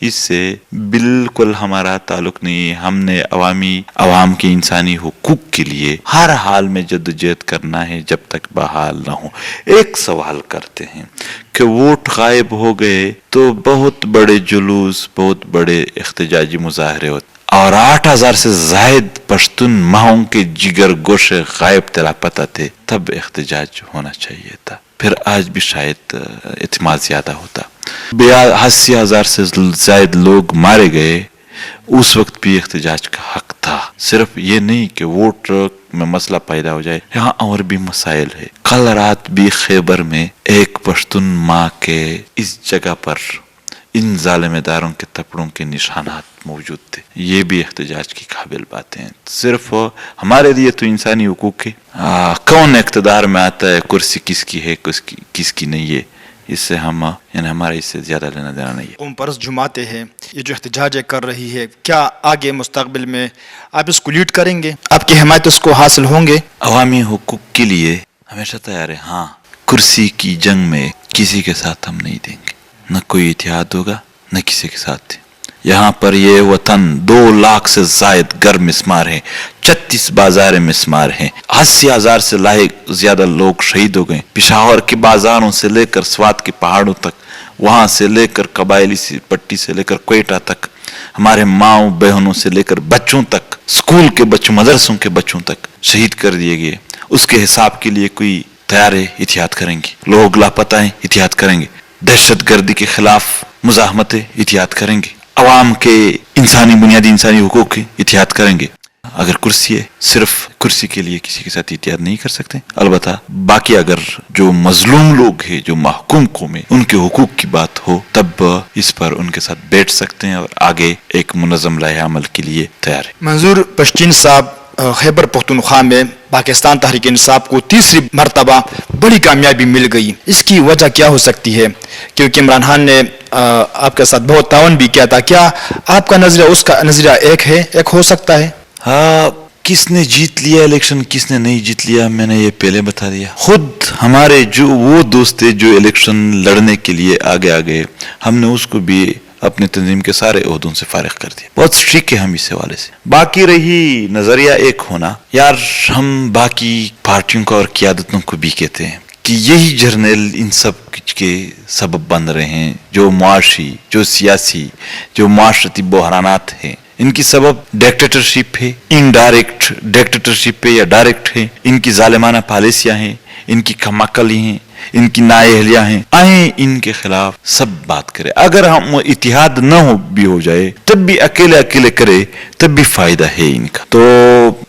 اس سے بالکل ہمارا تعلق نہیں ہے. ہم نے عوام کے انسانی حقوق کے لیے ہر حال میں جدوجہد کرنا ہے جب تک بحال نہ ہو. ایک سوال کرتے ہیں کہ ووٹ غائب ہو گئے تو بہت بڑے جلوس، بہت بڑے احتجاجی مظاہرے ہوتے اور 8,000 سے زائد پشتون ماہوں کے جگر گوشے غائب تلا پتہ تھے، تب احتجاج ہونا چاہیے تھا. پھر آج بھی شاید اعتماد زیادہ ہوتا. 80,000 سے زائد لوگ مارے گئے، اس وقت بھی احتجاج کا حق تھا. صرف یہ نہیں کہ ووٹ میں مسئلہ پیدا ہو جائے، یہاں اور بھی مسائل ہے. کل رات بھی خیبر میں ایک پشتون ماں کے اس جگہ پر ان ظالم داروں کے تپڑوں کے نشانات موجود تھے. یہ بھی احتجاج کی قابل باتیں ہیں. صرف ہمارے لیے تو انسانی حقوق ہے. کون اقتدار میں آتا ہے، کرسی کس کی ہے کس کی نہیں ہے، اس سے ہمارا اس سے زیادہ لینا دینا نہیں ہے. قوم پرست جماعتیں ہیں، یہ جو احتجاج کر رہی ہے، کیا آگے مستقبل میں آپ اس کو لیڈ کریں گے؟ آپ کی حمایت اس کو حاصل ہوں گے؟ عوامی حقوق کے لیے ہمیشہ تیار ہے. ہاں، کرسی کی جنگ میں کسی کے ساتھ ہم نہیں دیں گے، نہ کوئی اتحاد ہوگا نہ کسی کے ساتھ. یہاں پر یہ وطن 2 لاکھ سے زائد گھر مسمار ہیں، 36 بازار مسمار ہیں، 80,000 سے زیادہ لوگ شہید ہو گئے. پشاور کے بازاروں سے لے کر سوات کے پہاڑوں تک، وہاں سے لے کر قبائلی پٹی سے لے کر کوئٹہ تک، ہمارے ماؤں بہنوں سے لے کر بچوں تک، اسکول کے بچوں، مدرسوں کے بچوں تک شہید کر دیے گئے. اس کے حساب کے لیے کوئی تیار ہے، اتحاد کریں گے. لوگ لاپتہ ہیں، اتحاد کریں گے. دہشت گردی کے خلاف مزاحمتیں، اتحاد کریں گے. عوام کے بنیادی انسانی حقوق کی اتحاد کریں گے. اگر کرسی ہے، صرف کرسی کے لیے کسی کے ساتھ اتحاد نہیں کر سکتے. البتہ باقی اگر جو مظلوم لوگ ہیں، جو محکوم قومیں، ان کے حقوق کی بات ہو، تب اس پر ان کے ساتھ بیٹھ سکتے ہیں اور آگے ایک منظم لائحہ عمل کے لیے تیار ہے. منظور پشتین صاحب، خیبر پختونخوا میں پاکستان تحریک انصاف کو تیسری مرتبہ بڑی کامیابی مل گئی. اس کی وجہ کیا ہو سکتی ہے؟ کیونکہ عمران خان نے آپ کے ساتھ بہت تعاون بھی کیا تھا. کیا آپ کا نظریہ اس کا نظریہ ایک ہو سکتا ہے؟ ہاں، کس نے جیت لیا الیکشن، کس نے نہیں جیت لیا، میں نے یہ پہلے بتا دیا. خود ہمارے جو وہ دوست تھے جو الیکشن لڑنے کے لیے آگے ہم نے اس کو بھی اپنے تنظیم کے سارے عہدوں سے فارغ کر دیا. بہت اسٹرک ہے ہم اس حوالے سے. باقی رہی نظریہ ایک ہونا، یار ہم باقی پارٹیوں کو اور قیادتوں کو بھی کہتے ہیں کہ یہی جرنیل ان سب کے سبب بن رہے ہیں، جو معاشی، جو سیاسی، جو معاشرتی بحرانات ہیں. ان کی سبب ڈکٹیٹرشپ ہے، انڈائریکٹ ڈکٹیٹرشپ ہے یا ڈائریکٹ ہے. ان کی ظالمانہ پالیسیاں ہیں، ان کی کم عقلی ہیں، ان کی نااہلیاں ہیں. آئیں ان کے خلاف سب بات کرے. اگر ہم اتحاد نہ ہو جائے، تب بھی اکیلے کرے، تب بھی فائدہ ہے ان کا. تو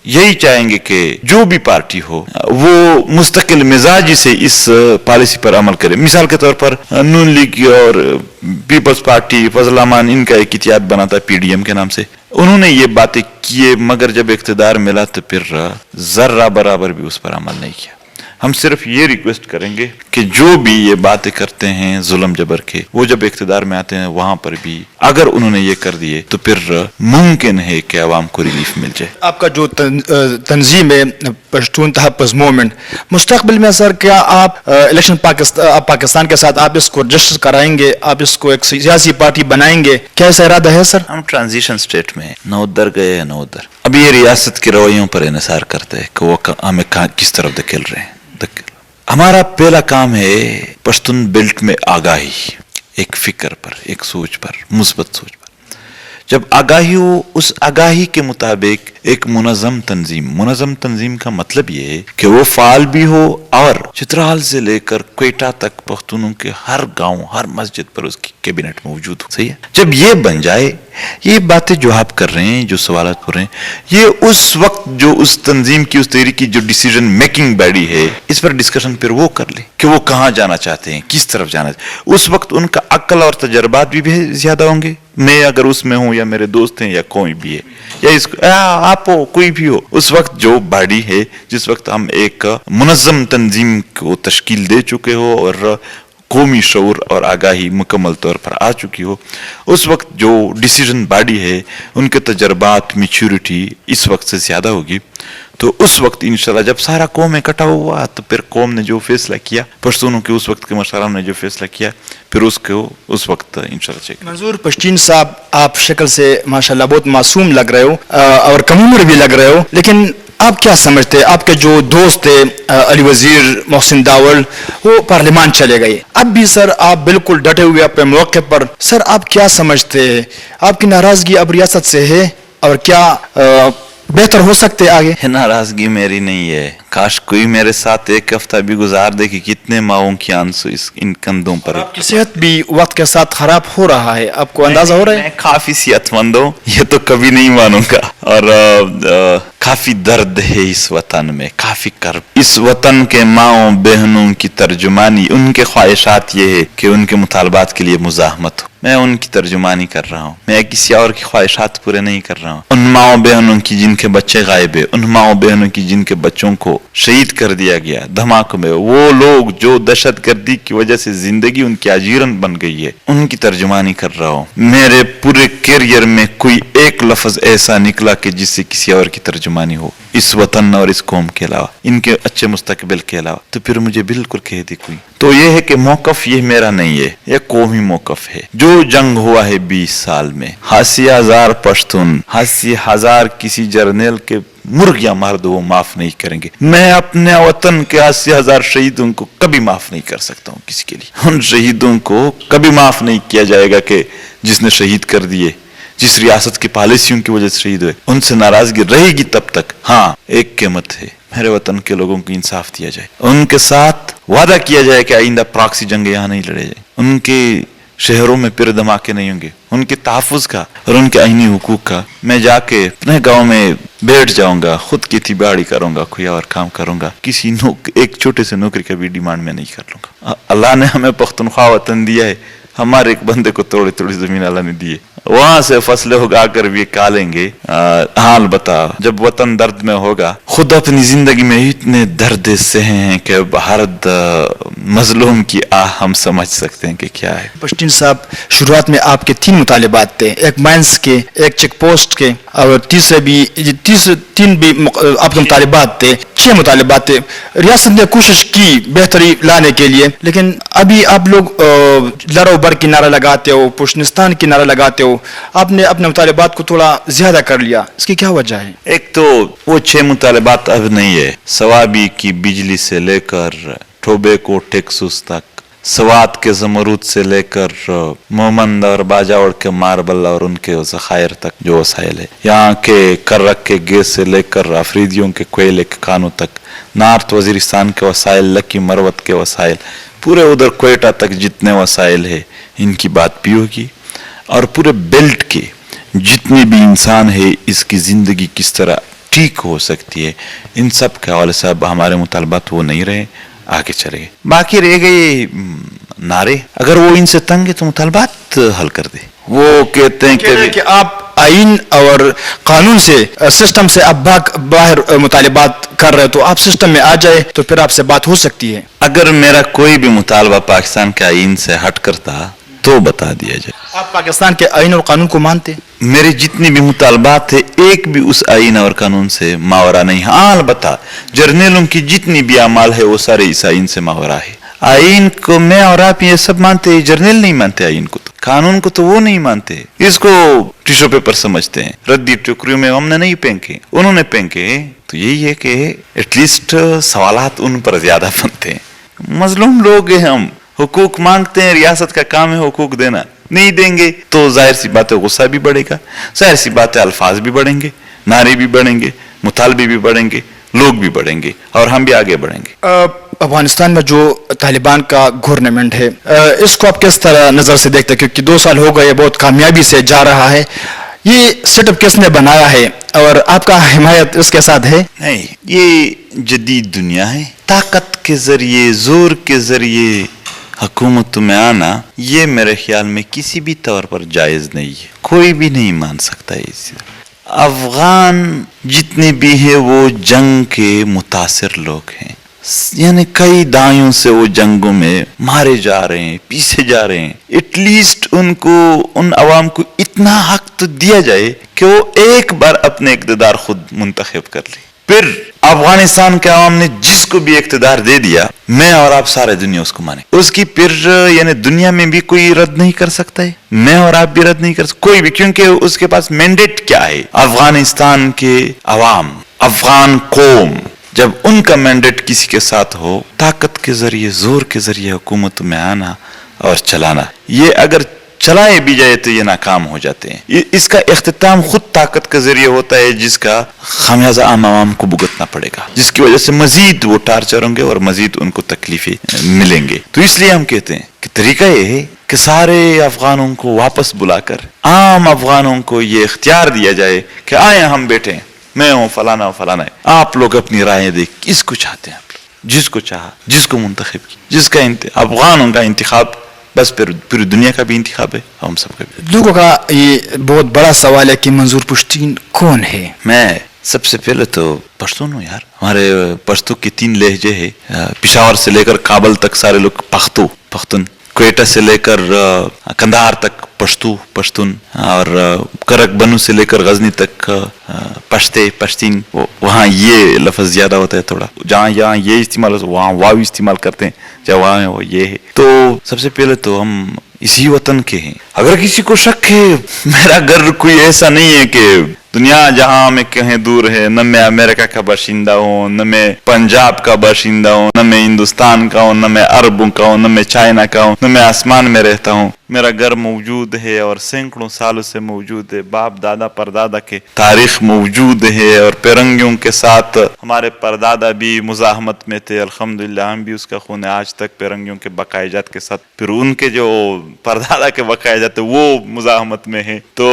یہی چاہیں گے کہ جو بھی پارٹی ہو وہ مستقل مزاجی سے اس پالیسی پر عمل کرے. مثال کے طور پر نون لیگ اور پیپلز پارٹی، فضل الرحمان، ان کا ایک اتحاد بنا تھا PDM کے نام سے. انہوں نے یہ باتیں کیے، مگر جب اقتدار ملا تو پھر ذرہ برابر بھی اس پر عمل نہیں کیا. ہم صرف یہ ریکویسٹ کریں گے کہ جو بھی یہ باتیں کرتے ہیں ظلم جبر کے، وہ جب اقتدار میں آتے ہیں وہاں پر بھی اگر انہوں نے یہ کر دیے تو پھر ممکن ہے کہ عوام کو ریلیف مل جائے. آپ کا جو تنظیم ہے پشتون تحفظ موومنٹ، مستقبل میں سر کیا آپ الیکشن پاکستان کے ساتھ آپ اس کو رجسٹر کرائیں گے، آپ اس کو ایک سیاسی پارٹی بنائیں گے؟ کیا ایسا ارادہ ہے سر؟ ہم ٹرانزیشن سٹیٹ میں ہیں، نہ ادھر گئے نہ ادھر. اب یہ ریاست کے رویوں پر انحصار کرتا ہے کہ وہ ہمیں کس طرف دھکیل رہے ہیں. ہمارا پہلا کام ہے پشتون بیلٹ میں آگاہی، ایک فکر پر، ایک سوچ پر، مثبت سوچ پر. جب آگاہی ہو، اس آگاہی کے مطابق ایک منظم تنظیم کا مطلب یہ ہے کہ وہ فعال بھی ہو اور چترال سے لے کر کوئٹہ تک پختونوں کے ہر گاؤں، ہر مسجد پر اس کی کیبنٹ موجود ہو. صحیح ہے. جب یہ بن جائے، یہ باتیں جو آپ کر رہے ہیں، جو سوالات کر رہے ہیں، یہ اس وقت جو اس تنظیم کی، اس تحریک کی جو ڈیسیژن میکنگ باڈی ہے، اس پر ڈسکشن پھر وہ کر لے کہ وہ کہاں جانا چاہتے ہیں، کس طرف جانا چاہتے ہیں. اس وقت ان کا عقل اور تجربات بھی زیادہ ہوں گے. میں اگر اس میں ہوں یا میرے دوست ہیں یا کوئی بھی ہے یا آپ ہو، کوئی بھی ہو، اس وقت جو باڈی ہے، جس وقت ہم ایک منظم تنظیم کو تشکیل دے چکے ہو اور قومی شعور اور آگاہی مکمل طور پر آ چکی ہو، اس وقت جو ڈیسیژن باڈی ہے، ان کے تجربات، میچورٹی اس وقت سے زیادہ ہوگی. تو اس وقت انشاءاللہ جب سارا قوم اکٹھا ہوا تو پھر قوم نے جو فیصلہ کیا، پشتونوں کے اس وقت کے مشران نے جو فیصلہ کیا، پھر اس وقت انشاءاللہ چیک۔ منظور پشتین صاحب، آپ شکل سے ماشاءاللہ بہت معصوم لگ رہے ہو اور کم عمر بھی لگ رہے ہو، لیکن آپ کیا سمجھتے ہیں؟ آپ کے جو دوست تھے علی وزیر محسن داول، وہ پارلیمان چلے گئے، اب بھی سر آپ بالکل ڈٹے ہوئے اپنے موقع پر، سر آپ کیا سمجھتے ہیں؟ آپ کی ناراضگی اب ریاست سے ہے اور کیا بہتر ہو سکتے آگے؟ ناراضگی میری نہیں ہے، کاش کوئی میرے ساتھ ایک ہفتہ بھی گزار دے کہ کتنے ماؤں کی آنسو ان کندھوں پر۔ آپ کی صحت بھی وقت کے ساتھ خراب ہو رہا ہے، آپ کو اندازہ ہو رہا ہے؟ میں کافی صحت مند ہوں، یہ تو کبھی نہیں مانوں گا، اور کافی درد ہے اس وطن میں، کافی کرب۔ اس وطن کے ماؤں بہنوں کی ترجمانی، ان کے خواہشات یہ ہے کہ ان کے مطالبات کے لیے مزاحمت ہو، میں ان کی ترجمانی کر رہا ہوں، میں کسی اور کی خواہشات پورے نہیں کر رہا ہوں۔ ان ماؤں بہنوں کی جن کے بچے غائب ہیں، ان ماؤں بہنوں کی جن کے بچوں کو شہید کر دیا گیا دھماکوں میں، وہ لوگ جو دہشت گردی کی وجہ سے زندگی ان کی آجیرن بن گئی ہے، ان کی ترجمانی کر رہا ہوں۔ میرے پورے کیریئر میں کوئی ایک لفظ ایسا نکلا کہ جس سے کسی اور کی ترجمانی ہو اس وطن اور اس قوم کے علاوہ، ان کے اچھے مستقبل کے علاوہ، تو پھر مجھے بالکل کہہ دی کوئی۔ تو یہ ہے کہ موقف یہ میرا نہیں ہے، یہ قومی موقف ہے۔ جو جنگ ہوا ہے 20 سال میں، 80,000 پشتون، 80,000 کسی جرنیل کے مرغیاں مار دو وہ معاف نہیں کریں گے۔ میں اپنے وطن کے 80,000 شہیدوں کو کبھی معاف نہیں کر سکتا ہوں کسی کے لیے۔ ان شہیدوں کو کبھی معاف نہیں کیا جائے گا کہ جس نے شہید کر دیے، جس ریاست کی پالیسیوں کی وجہ سے شہید ہوئے، ان سے ناراضگی رہے گی تب تک۔ ہاں، ایک قیمت ہے، میرے وطن کے لوگوں کو انصاف دیا جائے، ان کے ساتھ وعدہ کیا جائے کہ آئندہ پراکسی جنگ یہاں نہیں لڑے جائے، ان کے شہروں میں پھر دھماکے نہیں ہوں گے، ان کے تحفظ کا اور ان کے آئینی حقوق کا میں جا کے اپنے گاؤں میں بیٹھ جاؤں گا، خود کھیتی باڑی کروں گا، کوئی اور کام کروں گا، کسی ایک چھوٹے سے نوکری کا بھی ڈیمانڈ میں نہیں کر لوں گا۔ اللہ نے ہمیں پختونخوا وطن دیا ہے، ہمارے ایک بندے کو تھوڑی تھوڑی زمین اللہ نے دی ہے، وہاں سے فصلیں اگا کر بھی کھالیں گے۔ حال بتا، جب وطن درد میں ہوگا، خود اپنی زندگی میں اتنے درد سہے ہیں کہ ہر مظلوم کی آہ ہم سمجھ سکتے ہیں کہ کیا ہے۔ پشتین صاحب، شروعات میں آپ کے 3 مطالبات تھے، ایک مائنس کے، ایک چیک پوسٹ کے، اور تیسرے بھی 3 بھی آپ کے مطالبات تھے، 6 مطالبات تھے۔ ریاست نے کوشش کی بہتری لانے کے لیے، لیکن ابھی آپ لوگ لڑو بر کی نعرہ لگاتے ہو، پشتونستان کی نعرہ لگاتے ہو، آپ نے اپنے مطالبات کو تھوڑا زیادہ کر لیا، اس کی کیا وجہ ہے؟ ایک تو وہ 6 مطالبات اب نہیں ہے، سوابی کی بجلی سے لے کر ٹوبیکو ٹیکسس تک، سوات کے زمرود سے لے کر مومند اور باجاوڑ کے ماربل اور ان کے ذخائر تک جو وسائل ہے، یہاں کے کرک کے گیس سے لے کر افریدیوں کے کوئلے کے کانوں تک، نارتھ وزیرستان کے وسائل، لکی مروت کے وسائل، پورے ادھر کوئٹہ تک جتنے وسائل ہے ان کی بات بھی ہوگی، اور پورے بیلٹ کے جتنے بھی انسان ہے اس کی زندگی کس طرح ٹھیک ہو سکتی ہے، ان سب کے حوالے سے ہمارے مطالبات وہ نہیں رہے، آگے چلے گئے۔ باقی رہ گئے نعرے، اگر وہ ان سے تنگ ہے تو مطالبات حل کر دے۔ وہ کہتے ہیں کہ آپ آئین اور قانون سے، سسٹم سے آپ باہر مطالبات کر رہے تو آپ سسٹم میں آ جائے تو پھر آپ سے بات ہو سکتی ہے۔ اگر میرا کوئی بھی مطالبہ پاکستان کے آئین سے ہٹ کرتا تو بتا دیا جائے۔ آپ پاکستان کے آئین اور قانون کو مانتے؟ میرے جتنی بھی مطالبات ہیں ایک بھی اس آئین اور قانون سے ماورا نہیں۔ ہاں، البتہ جرنیلوں کی جتنی بھی اعمال ہے وہ سارے اس آئین سے ماورا ہے۔ آئین کو میں اور آپ یہ سب مانتے ہیں، جرنیل نہیں مانتے آئین کو، تو قانون کو تو وہ نہیں مانتے، اس کو ٹیشو پیپر سمجھتے ہیں، ردی ٹوکریوں میں ہم نے نہیں پھینکے، انہوں نے پھینکے۔ تو یہی ہے کہ ایٹ لیسٹ سوالات ان پر زیادہ بنتے ہیں۔ مظلوم لوگ ہیں ہم، حقوق مانگتے ہیں، ریاست کا کام ہے حقوق دینا، نہیں دیں گے تو ظاہر سی بات ہے غصہ بھی بڑھے گا، ظاہر سی بات ہے الفاظ بھی بڑھیں گے، نعرے بھی بڑھیں گے، مطالبے بھی بڑھیں گے، لوگ بھی بڑھیں گے، اور ہم بھی آگے بڑھیں گے۔ افغانستان میں جو طالبان کا گورنمنٹ ہے، اس کو آپ کس طرح نظر سے دیکھتے ہیں؟ کیونکہ 2 سال ہو گئے، بہت کامیابی سے جا رہا ہے، یہ سیٹ اپ کس نے بنایا ہے اور آپ کا حمایت اس کے ساتھ ہے؟ نہیں، یہ جدید دنیا ہے، طاقت کے ذریعے، زور کے ذریعے حکومت میں آنا یہ میرے خیال میں کسی بھی طور پر جائز نہیں ہے، کوئی بھی نہیں مان سکتا ہے اس۔ افغان جتنے بھی ہیں وہ جنگ کے متاثر لوگ ہیں، یعنی کئی دہائیوں سے وہ جنگوں میں مارے جا رہے ہیں، پیسے جا رہے ہیں۔ ایٹ لیسٹ ان عوام کو اتنا حق تو دیا جائے کہ وہ ایک بار اپنے اقتدار خود منتخب کر لے۔ پھر افغانستان کے عوام نے جس کو بھی اقتدار دے دیا میں اور آپ سارے دنیا اس کو مانے, اس کی پھر یعنی دنیا میں بھی کوئی رد نہیں کر سکتا ہے, میں اور آپ بھی رد نہیں کر سکتے کوئی بھی, کیونکہ اس کے پاس مینڈیٹ کیا ہے. افغانستان کے عوام, افغان قوم, جب ان کا مینڈیٹ کسی کے ساتھ ہو, طاقت کے ذریعے زور کے ذریعے حکومت میں آنا اور چلانا, یہ اگر چلائے بھی جائے تو یہ ناکام ہو جاتے ہیں. اس کا اختتام خود طاقت کے ذریعے ہوتا ہے جس کا خمیازہ عام عوام کو بھگتنا پڑے گا, جس کی وجہ سے مزید وہ ٹارچر ہوں گے اور مزید ان کو تکلیفیں ملیں گے. تو اس لیے ہم کہتے ہیں کہ طریقہ یہ ہے کہ سارے افغانوں کو واپس بلا کر عام افغانوں کو یہ اختیار دیا جائے کہ آئیں ہم بیٹھے ہیں, میں ہوں فلانا ہوں فلانا ہے, آپ لوگ اپنی رائے دیں کس کو چاہتے ہیں, آپ لوگ جس کو چاہا, جس کو منتخب کی, جس کا افغانوں کا انتخاب, بس پوری دنیا کا بھی انتخاب ہے, ہم سب کا بھی. لوگوں کا یہ بہت بڑا سوال ہے کہ منظور پشتین کون ہے؟ میں سب سے پہلے تو پشتون ہوں یار. ہمارے پشتو کے 3 لہجے ہیں, پشاور سے لے کر کابل تک سارے لوگ پختون, کوئٹہ سے لے کر کندہار تک پشتون, اور کرک بنو سے لے کر غزنی تک پشتین. وہاں یہ لفظ زیادہ ہوتا ہے تھوڑا, جہاں یہاں یہ استعمال ہوتا ہے وہاں واو استعمال کرتے ہیں, جہاں وہاں وہ یہ ہے. تو سب سے پہلے تو ہم اسی وطن کے ہیں. اگر کسی کو شک ہے, میرا گھر کوئی ایسا نہیں ہے کہ دنیا جہاں میں کہیں دور ہے, نہ میں امریکہ کا باشندہ ہوں, نہ میں پنجاب کا باشندہ ہوں, نہ میں ہندوستان کا ہوں, نہ میں عربوں کا ہوں, نہ میں چائنا کا ہوں, نہ میں آسمان میں رہتا ہوں. میرا گھر موجود ہے اور سینکڑوں سالوں سے موجود ہے, باپ دادا پردادا کے تاریخ موجود ہے, اور پیرنگیوں کے ساتھ ہمارے پردادا بھی مزاحمت میں تھے, الحمدللہ ہم بھی اس کا خون آج تک پیرنگیوں کے بقائے جات کے ساتھ, پھر ان کے جو پردادا کے بقائے جات وہ مزاحمت میں ہے. تو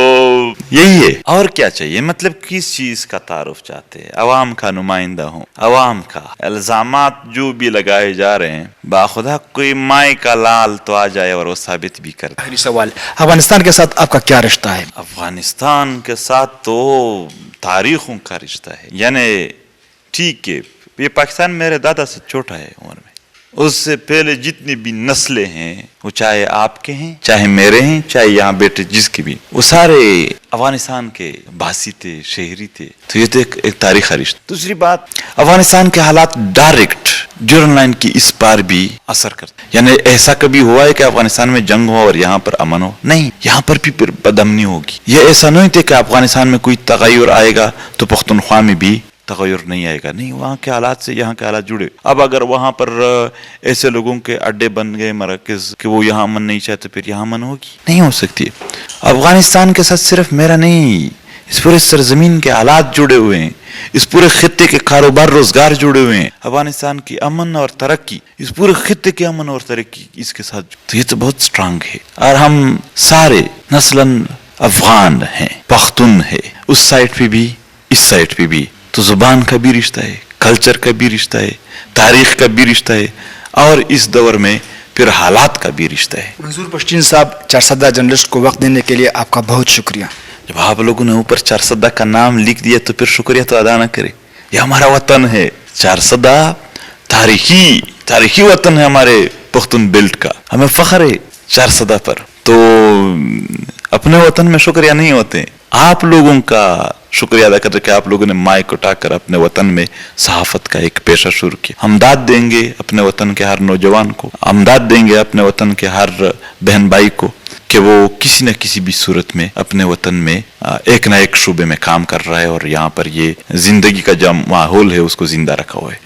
یہی ہے, اور کیا چاہیے, مطلب کس چیز کا تعارف چاہتے ہیں, عوام کا نمائندہ ہوں, عوام کا. الزامات جو بھی لگائے جا رہے ہیں باخدا کوئی مائی کا لال تو آ جائے اور وہ ثابت بھی کر. آخری سوال, افغانستان کے ساتھ آپ کا کیا رشتہ ہے؟ افغانستان کے ساتھ تو تاریخوں کا رشتہ ہے, یعنی ٹھیک ہے یہ پاکستان میرے دادا سے چھوٹا ہے عمر میں, اس سے پہلے جتنی بھی نسلیں ہیں وہ چاہے آپ کے ہیں چاہے میرے ہیں چاہے یہاں بیٹے جس کی بھی, وہ سارے افغانستان کے باسی تھے, شہری تھے. تو یہ تو ایک تاریخی رشتہ. دوسری بات, افغانستان کے حالات ڈائریکٹ جرن لائن کی اس پار بھی اثر کرتے, یعنی ایسا کبھی ہوا ہے کہ افغانستان میں جنگ ہو اور یہاں پر امن ہو؟ نہیں, یہاں پر بھی پھر بدامنی ہوگی. یہ ایسا نہیں تھے کہ افغانستان میں کوئی تغیر آئے گا تو پختونخوا میں بھی تغیر نہیں آئے گا, نہیں, وہاں کے حالات سے یہاں کے حالات جڑے. اب اگر وہاں پر ایسے لوگوں کے اڈے بن گئے مراکز کہ وہ یہاں امن نہیں چاہتے, پھر یہاں امن ہوگی؟ نہیں ہو سکتی. افغانستان کے ساتھ صرف میرا نہیں, اس پورے سرزمین کے حالات جڑے ہوئے ہیں, اس پورے خطے کے کاروبار روزگار جڑے ہوئے ہیں. افغانستان کی امن اور ترقی, اس پورے خطے کی امن اور ترقی اس کے ساتھ, تو یہ تو بہت سٹرانگ ہے. اور ہم سارے نسلاً افغان ہیں, پختون ہے, اس سائٹ پہ بھی اس سائٹ پہ بھی. تو زبان کا بھی رشتہ ہے, کلچر کا بھی رشتہ ہے, تاریخ کا بھی رشتہ ہے, اور اس دور میں پھر حالات کا بھی رشتہ ہے. منظور پشتین صاحب, چارسدہ جرنلسٹ کو وقت دینے کے لیے آپ کا بہت شکریہ. جب آپ لوگوں نے اوپر چارسدہ کا نام لکھ دیا تو پھر شکریہ تو ادا نہ کرے. یہ ہمارا وطن ہے, چارسدہ تاریخی وطن ہے ہمارے پختون بیلٹ کا, ہمیں فخر ہے چارسدہ پر. تو اپنے وطن میں شکریہ نہیں ہوتے, آپ لوگوں کا شکریہ ادا کرتے کہ آپ لوگوں نے مائک اٹھا کر اپنے وطن میں صحافت کا ایک پیشہ شروع کیا. ہم داد دیں گے اپنے وطن کے ہر نوجوان کو, ہم داد دیں گے اپنے وطن کے ہر بہن بھائی کو کہ وہ کسی نہ کسی بھی صورت میں اپنے وطن میں ایک نہ ایک شعبے میں کام کر رہا ہے, اور یہاں پر یہ زندگی کا جو ماحول ہے اس کو زندہ رکھا ہوا ہے.